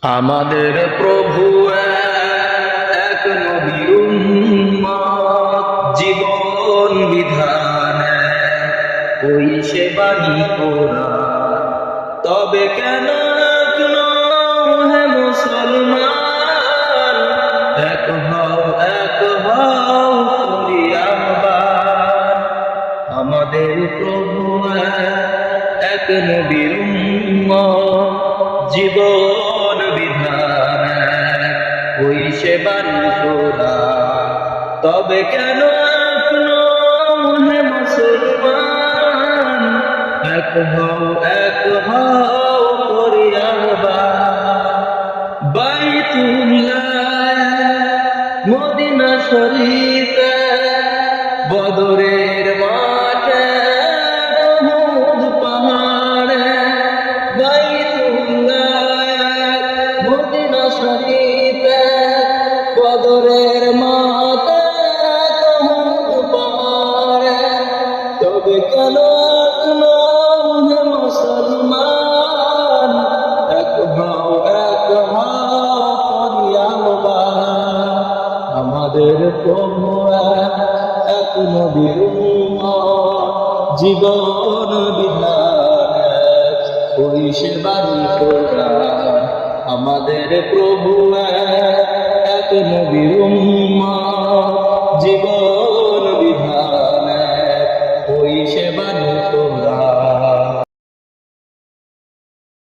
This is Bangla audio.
আমাদের প্রভু এক নবীর উম্মত, জীবন বিধান ওই সে বাণী কোরআন। তবে কেন হে মুসলমান, এক হও করি আহ্বান। আমাদের প্রভু এক নবীর উম্মত, জীবন বিধান ওই সে বাণী কোরআন। তবে কেন হে মুসলমান, এক হও করি আহ্বান। বাইতুল্লাহ মদিনা শরীফে, বদরের মাঠে উহুদ পাহাড়ে। মদিনা শরীফে, বদরের মাঠে উহুদ পাহাড়ে। তবে কেন হে মুসলমান, এক হও করি আহ্বান। আমাদের প্রভু এক নবীর উম্মত, জীবন বিধান ওই সে বাণী কোরআন। আমাদের প্রভু